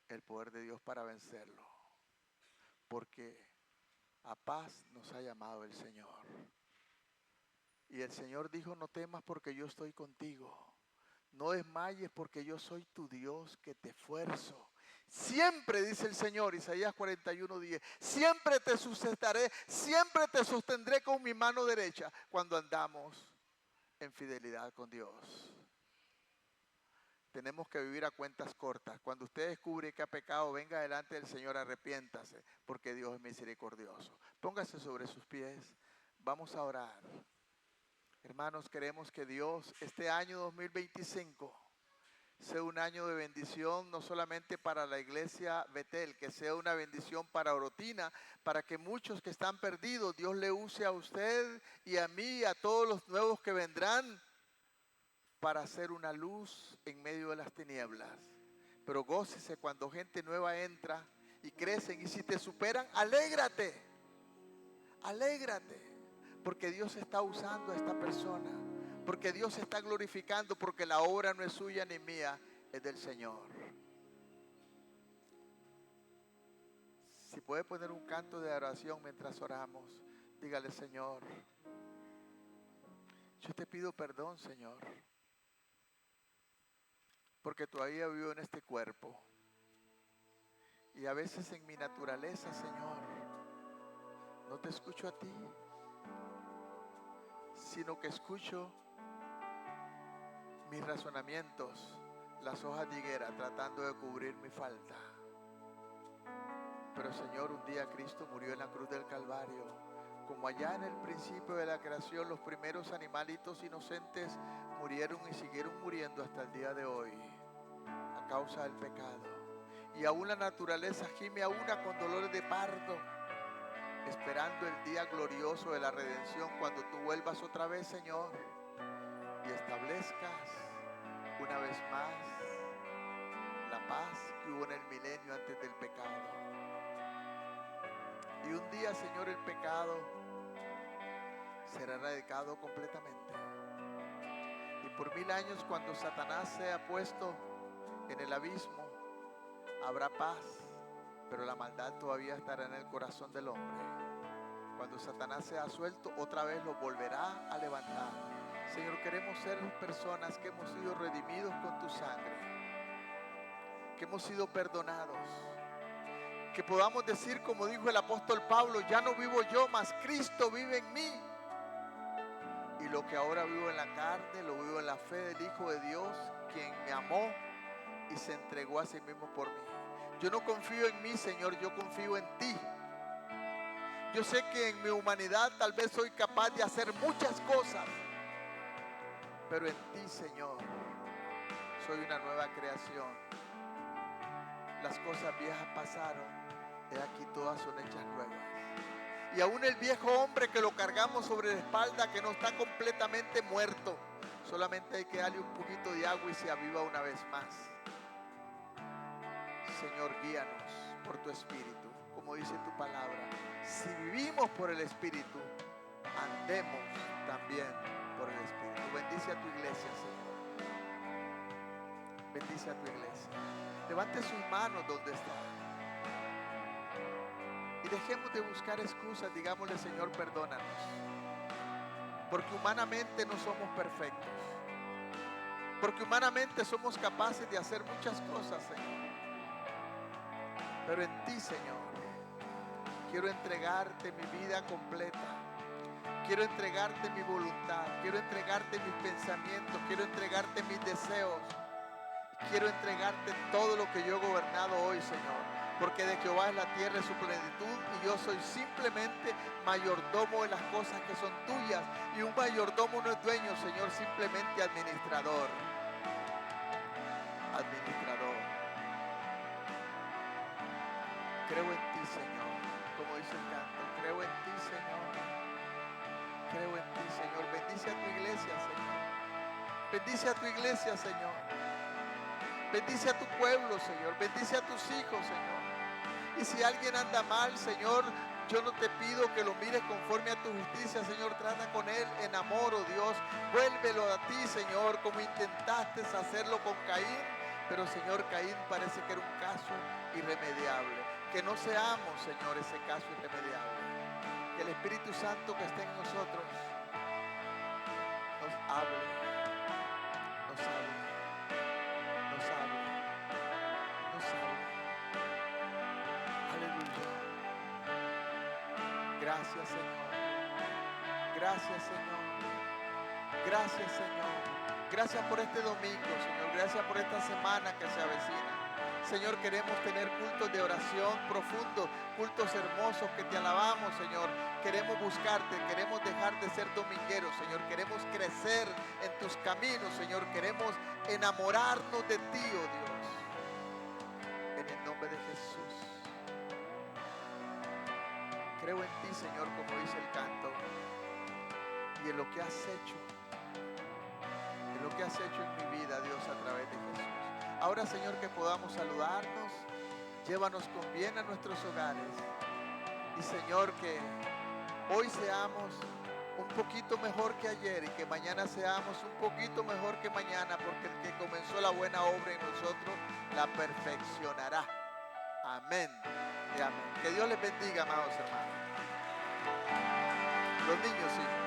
El poder de Dios para vencerlo. Porque a paz nos ha llamado el Señor. Y el Señor dijo, no temas porque yo estoy contigo. No desmayes porque yo soy tu Dios que te esfuerzo. Siempre, dice el Señor, Isaías 41:10, siempre te sustentaré, siempre te sostendré con mi mano derecha cuando andamos en fidelidad con Dios. Tenemos que vivir a cuentas cortas. Cuando usted descubre que ha pecado, venga delante del Señor, arrepiéntase, porque Dios es misericordioso. Póngase sobre sus pies, vamos a orar. Hermanos, queremos que Dios, este año 2025, sea un año de bendición, no solamente para la iglesia Betel, que sea una bendición para Orotina, para que muchos que están perdidos, Dios le use a usted y a mí y a todos los nuevos que vendrán, para hacer una luz en medio de las tinieblas. Pero gócese cuando gente nueva entra y crecen, y si te superan, alégrate, alégrate, porque Dios está usando a esta persona, porque Dios está glorificando, porque la obra no es suya ni mía, es del Señor. Si puede poner un canto de oración mientras oramos, dígale, Señor, yo te pido perdón, Señor, porque todavía vivo en este cuerpo. Y a veces en mi naturaleza, Señor, no te escucho a ti, sino que escucho mis razonamientos, las hojas de higuera, tratando de cubrir mi falta. Pero Señor, un día Cristo murió en la cruz del Calvario. Como allá en el principio de la creación, los primeros animalitos inocentes murieron y siguieron muriendo hasta el día de hoy, a causa del pecado. Y aún la naturaleza gime a una con dolores de parto, esperando el día glorioso de la redención, cuando tú vuelvas otra vez, Señor, y establezcas una vez más la paz que hubo en el milenio antes del pecado. Y un día, Señor, el pecado será erradicado completamente. Y por 1000 años, cuando Satanás sea puesto en el abismo, habrá paz, pero la maldad todavía estará en el corazón del hombre. Cuando Satanás sea suelto, otra vez lo volverá a levantar. Señor, queremos ser personas que hemos sido redimidos con tu sangre, que hemos sido perdonados, que podamos decir, como dijo el apóstol Pablo, ya no vivo yo, mas Cristo vive en mí. Y lo que ahora vivo en la carne, lo vivo en la fe del Hijo de Dios, quien me amó y se entregó a sí mismo por mí. Yo no confío en mí, Señor, yo confío en ti. Yo sé que en mi humanidad tal vez soy capaz de hacer muchas cosas, pero en ti, Señor, soy una nueva creación. Las cosas viejas pasaron, he aquí todas son hechas nuevas. Y aún el viejo hombre que lo cargamos sobre la espalda, que no está completamente muerto, solamente hay que darle un poquito de agua y se aviva una vez más. Señor, guíanos por tu Espíritu, como dice tu palabra. Si vivimos por el Espíritu, andemos también por el Espíritu. Bendice a tu iglesia, Señor. Bendice a tu iglesia. Levante sus manos donde está. Y dejemos de buscar excusas. Digámosle, Señor, perdónanos. Porque humanamente no somos perfectos. Porque humanamente somos capaces de hacer muchas cosas, Señor. Pero en ti, Señor, quiero entregarte mi vida completa. Quiero entregarte mi voluntad. Quiero entregarte mis pensamientos. Quiero entregarte mis deseos. Quiero entregarte todo lo que yo he gobernado hoy, Señor. Porque de Jehová es la tierra y su plenitud, y yo soy simplemente mayordomo de las cosas que son tuyas. Y un mayordomo no es dueño, Señor, simplemente administrador. Administrador. Creo en ti, Señor, como dice el canto. Creo en ti, Señor. Creo en ti, Señor. Bendice a tu iglesia, Señor. Bendice a tu iglesia, Señor. Bendice a tu pueblo, Señor. Bendice a tus hijos, Señor. Y si alguien anda mal, Señor, yo no te pido que lo mires conforme a tu justicia, Señor. Trata con él en amor, oh Dios. Vuélvelo a ti, Señor, como intentaste hacerlo con Caín. Pero, Señor, Caín parece que era un caso irremediable. Que no seamos, Señor, ese caso irremediable. Que el Espíritu Santo que esté en nosotros nos hable, nos hable, nos hable, nos hable. Aleluya. Gracias, Señor. Gracias, Señor. Gracias, Señor. Gracias por este domingo, Señor. Gracias por esta semana que se avecina. Señor, queremos tener cultos de oración profundos, cultos hermosos que te alabamos, Señor. Queremos buscarte, queremos dejar de ser domingueros, Señor. Queremos crecer en tus caminos, Señor. Queremos enamorarnos de ti, oh Dios. En el nombre de Jesús. Creo en ti, Señor, como dice el canto. Y en lo que has hecho. En lo que has hecho en mi vida, Dios, a través de Jesús. Ahora, Señor, que podamos saludarnos. Llévanos con bien a nuestros hogares. Y, Señor, que hoy seamos un poquito mejor que ayer y que mañana seamos un poquito mejor que mañana, porque el que comenzó la buena obra en nosotros la perfeccionará. Amén y amén. Que Dios les bendiga, amados hermanos. Los niños, sí.